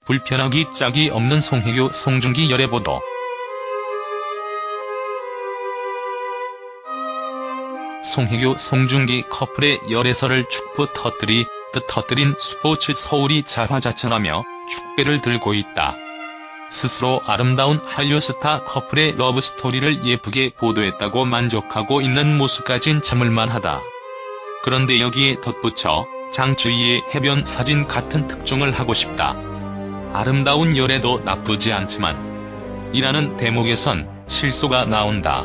불편하기 짝이 없는 송혜교 송중기 열애보도. 송혜교 송중기 커플의 열애설을 축부 터뜨린 스포츠 서울이 자화자찬하며 축배를 들고 있다. 스스로 아름다운 한류 스타 커플의 러브스토리를 예쁘게 보도했다고 만족하고 있는 모습까진 참을만하다. 그런데 여기에 덧붙여 장주희의 해변 사진 같은 특종을 하고 싶다. 아름다운 열애도 나쁘지 않지만 이라는 대목에선 실소가 나온다.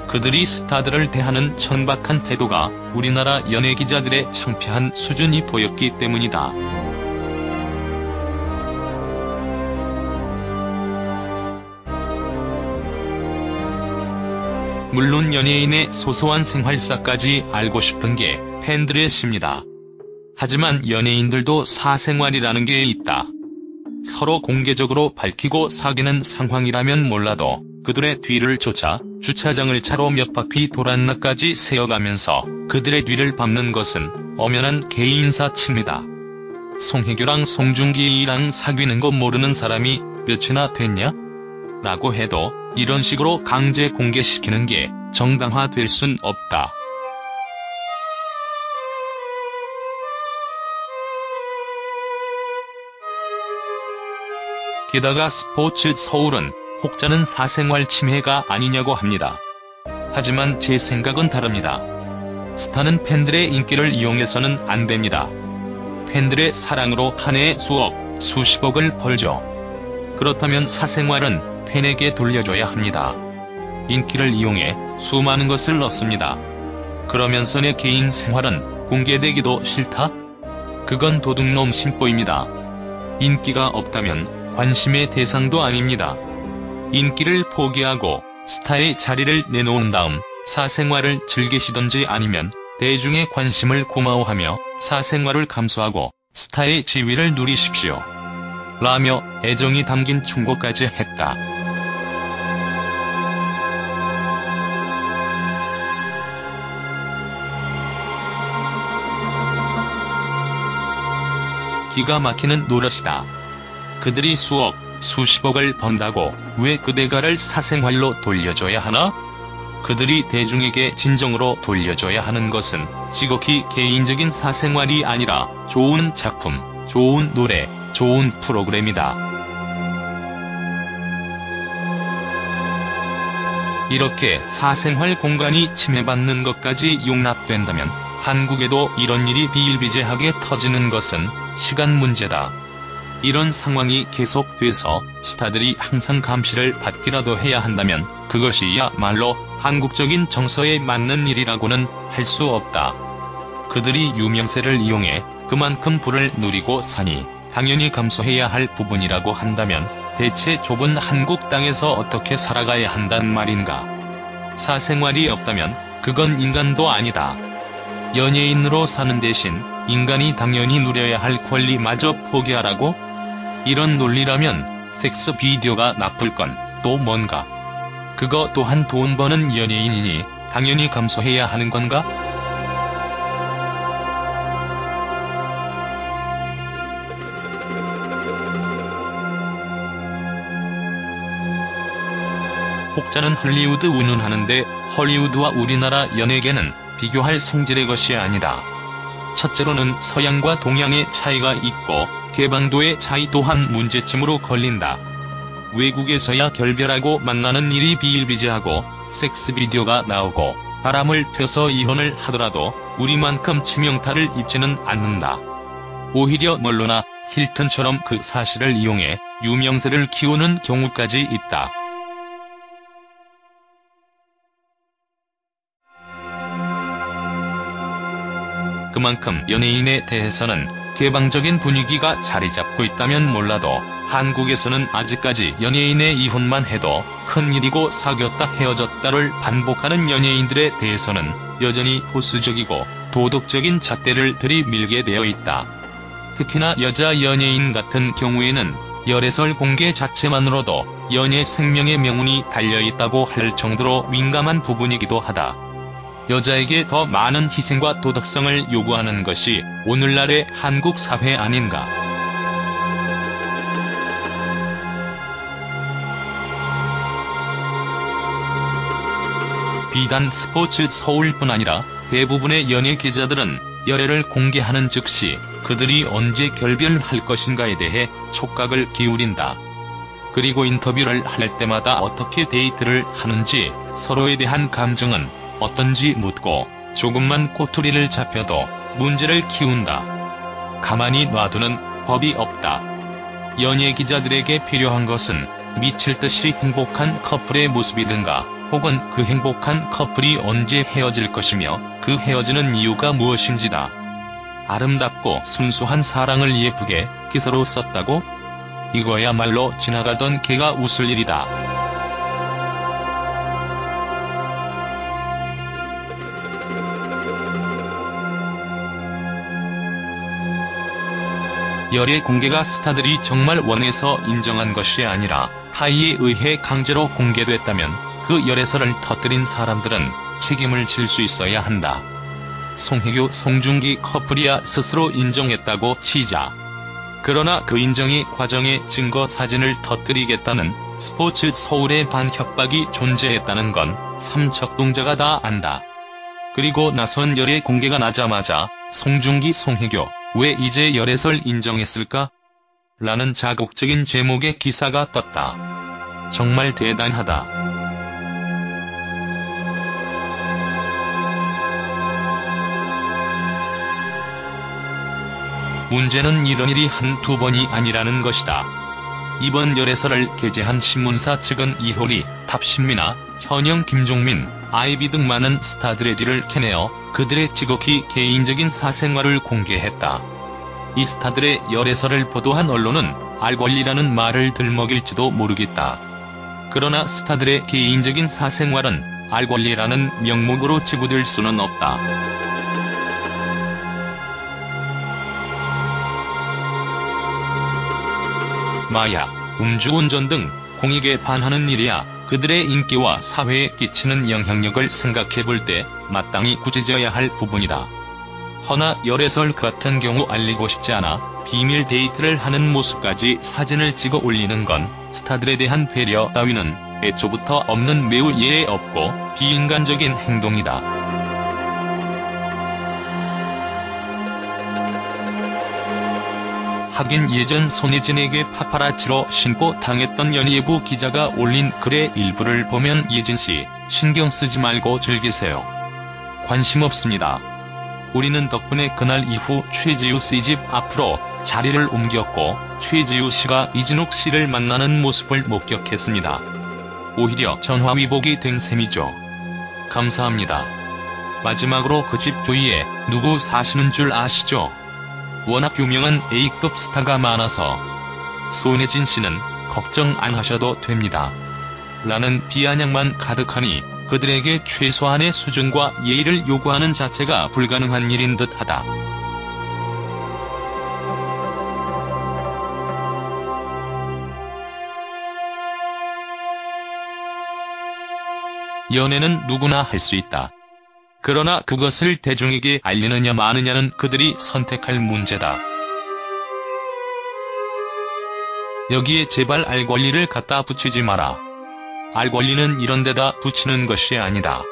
그들이 스타들을 대하는 천박한 태도가 우리나라 연예 기자들의 창피한 수준이 보였기 때문이다. 물론 연예인의 소소한 생활사까지 알고 싶은 게 팬들의 심이다. 하지만 연예인들도 사생활이라는 게 있다. 서로 공개적으로 밝히고 사귀는 상황이라면 몰라도 그들의 뒤를 쫓아 주차장을 차로 몇 바퀴 돌았나까지 세어가면서 그들의 뒤를 밟는 것은 엄연한 개인사 침이다. 송혜교랑 송중기랑 사귀는 거 모르는 사람이 몇이나 됐냐? 라고 해도 이런 식으로 강제 공개시키는 게 정당화될 순 없다. 게다가 스포츠 서울은 혹자는 사생활 침해가 아니냐고 합니다. 하지만 제 생각은 다릅니다. 스타는 팬들의 인기를 이용해서는 안 됩니다. 팬들의 사랑으로 한 해에 수억, 수십억을 벌죠. 그렇다면 사생활은 팬에게 돌려줘야 합니다. 인기를 이용해 수많은 것을 얻습니다. 그러면서 내 개인 생활은 공개되기도 싫다? 그건 도둑놈 심보입니다. 인기가 없다면 관심의 대상도 아닙니다. 인기를 포기하고 스타의 자리를 내놓은 다음 사생활을 즐기시던지 아니면 대중의 관심을 고마워하며 사생활을 감수하고 스타의 지위를 누리십시오. 라며 애정이 담긴 충고까지 했다. 기가 막히는 노릇이다. 그들이 수억, 수십억을 번다고 왜 그대가를 사생활로 돌려줘야 하나? 그들이 대중에게 진정으로 돌려줘야 하는 것은 지극히 개인적인 사생활이 아니라 좋은 작품, 좋은 노래, 좋은 프로그램이다. 이렇게 사생활 공간이 침해받는 것까지 용납된다면 한국에도 이런 일이 비일비재하게 터지는 것은 시간 문제다. 이런 상황이 계속돼서 스타들이 항상 감시를 받기라도 해야 한다면 그것이야말로 한국적인 정서에 맞는 일이라고는 할 수 없다. 그들이 유명세를 이용해 그만큼 부를 누리고 사니 당연히 감수해야 할 부분이라고 한다면 대체 좁은 한국 땅에서 어떻게 살아가야 한단 말인가. 사생활이 없다면 그건 인간도 아니다. 연예인으로 사는 대신 인간이 당연히 누려야 할 권리마저 포기하라고? 이런 논리라면 섹스 비디오가 나쁠 건 또 뭔가? 그거 또한 돈 버는 연예인이니 당연히 감수해야 하는 건가? 혹자는 헐리우드 운운하는데 헐리우드와 우리나라 연예계는 비교할 성질의 것이 아니다. 첫째로는 서양과 동양의 차이가 있고 개방도의 차이 또한 문제점으로 걸린다. 외국에서야 결별하고 만나는 일이 비일비재하고 섹스 비디오가 나오고 바람을 펴서 이혼을 하더라도 우리만큼 치명타를 입지는 않는다. 오히려 멜로나 힐튼처럼 그 사실을 이용해 유명세를 키우는 경우까지 있다. 그만큼 연예인에 대해서는 개방적인 분위기가 자리잡고 있다면 몰라도 한국에서는 아직까지 연예인의 이혼만 해도 큰일이고 사귀었다 헤어졌다를 반복하는 연예인들에 대해서는 여전히 보수적이고 도덕적인 잣대를 들이밀게 되어 있다. 특히나 여자 연예인 같은 경우에는 열애설 공개 자체만으로도 연예 생명의 명운이 달려있다고 할 정도로 민감한 부분이기도 하다. 여자에게 더 많은 희생과 도덕성을 요구하는 것이 오늘날의 한국 사회 아닌가. 비단 스포츠 서울뿐 아니라 대부분의 연예 기자들은 열애를 공개하는 즉시 그들이 언제 결별할 것인가에 대해 촉각을 기울인다. 그리고 인터뷰를 할 때마다 어떻게 데이트를 하는지, 서로에 대한 감정은 어떤지 묻고 조금만 꼬투리를 잡혀도 문제를 키운다. 가만히 놔두는 법이 없다. 연예 기자들에게 필요한 것은 미칠 듯이 행복한 커플의 모습이든가, 혹은 그 행복한 커플이 언제 헤어질 것이며 그 헤어지는 이유가 무엇인지다. 아름답고 순수한 사랑을 예쁘게 기사로 썼다고? 이거야말로 지나가던 개가 웃을 일이다. 열애 공개가 스타들이 정말 원해서 인정한 것이 아니라 타의에 의해 강제로 공개됐다면 그 열애설을 터뜨린 사람들은 책임을 질 수 있어야 한다. 송혜교, 송중기 커플이야 스스로 인정했다고 치자. 그러나 그 인정의 과정에 증거 사진을 터뜨리겠다는 스포츠 서울의 반협박이 존재했다는 건 삼척동자가 다 안다. 그리고 나선 열애 공개가 나자마자 송중기, 송혜교 왜 이제 열애설 인정했을까? 라는 자극적인 제목의 기사가 떴다. 정말 대단하다. 문제는 이런 일이 한두 번이 아니라는 것이다. 이번 열애설을 게재한 신문사 측은 이효리, 탑신미나, 현영, 김종민, 아이비 등 많은 스타들의 뒤를 캐내어 그들의 지극히 개인적인 사생활을 공개했다. 이 스타들의 열애설을 보도한 언론은 알 권리라는 말을 들먹일지도 모르겠다. 그러나 스타들의 개인적인 사생활은 알 권리라는 명목으로 지부될 수는 없다. 마약, 음주운전 등 공익에 반하는 일이야 그들의 인기와 사회에 끼치는 영향력을 생각해볼 때 마땅히 꾸짖어야 할 부분이다. 허나 열애설 같은 경우 알리고 싶지 않아 비밀 데이트를 하는 모습까지 사진을 찍어 올리는 건 스타들에 대한 배려 따위는 애초부터 없는 매우 예의 없고 비인간적인 행동이다. 하긴 예전 손예진에게 파파라치로 신고 당했던 연예부 기자가 올린 글의 일부를 보면 예진씨, 신경 쓰지 말고 즐기세요. 관심 없습니다. 우리는 덕분에 그날 이후 최지우 씨 집 앞으로 자리를 옮겼고 최지우 씨가 이진욱 씨를 만나는 모습을 목격했습니다. 오히려 전화위복이 된 셈이죠. 감사합니다. 마지막으로 그 집 주위에 누구 사시는 줄 아시죠? 워낙 유명한 A급 스타가 많아서 손예진 씨는 걱정 안 하셔도 됩니다. 라는 비아냥만 가득하니 그들에게 최소한의 수준과 예의를 요구하는 자체가 불가능한 일인 듯하다. 연애는 누구나 할 수 있다. 그러나 그것을 대중에게 알리느냐 마느냐는 그들이 선택할 문제다. 여기에 제발 알 권리를 갖다 붙이지 마라. 알 권리는 이런 데다 붙이는 것이 아니다.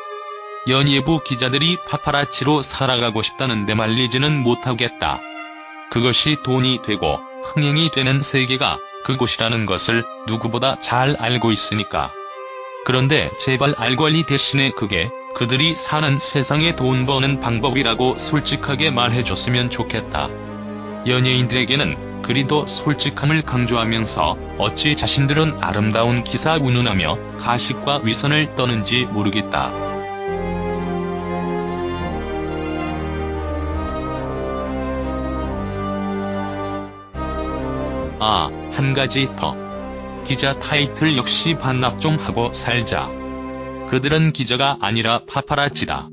연예부 기자들이 파파라치로 살아가고 싶다는데 말리지는 못하겠다. 그것이 돈이 되고 흥행이 되는 세계가 그곳이라는 것을 누구보다 잘 알고 있으니까. 그런데 제발 알 권리 대신에 그게 그들이 사는 세상에 돈 버는 방법이라고 솔직하게 말해줬으면 좋겠다. 연예인들에게는 그리도 솔직함을 강조하면서 어찌 자신들은 아름다운 기사 운운하며 가식과 위선을 떠는지 모르겠다. 한 가지 더. 기자 타이틀 역시 반납 좀 하고 살자. 그들은 기자가 아니라 파파라치다.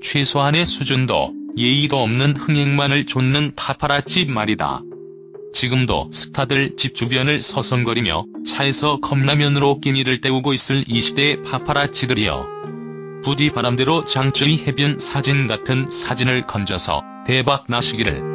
최소한의 수준도 예의도 없는 흥행만을 좇는 파파라치 말이다. 지금도 스타들 집 주변을 서성거리며 차에서 컵라면으로 끼니를 때우고 있을 이 시대의 파파라치들이여. 부디 바람대로 장쩌의 해변 사진 같은 사진을 건져서 대박 나시기를.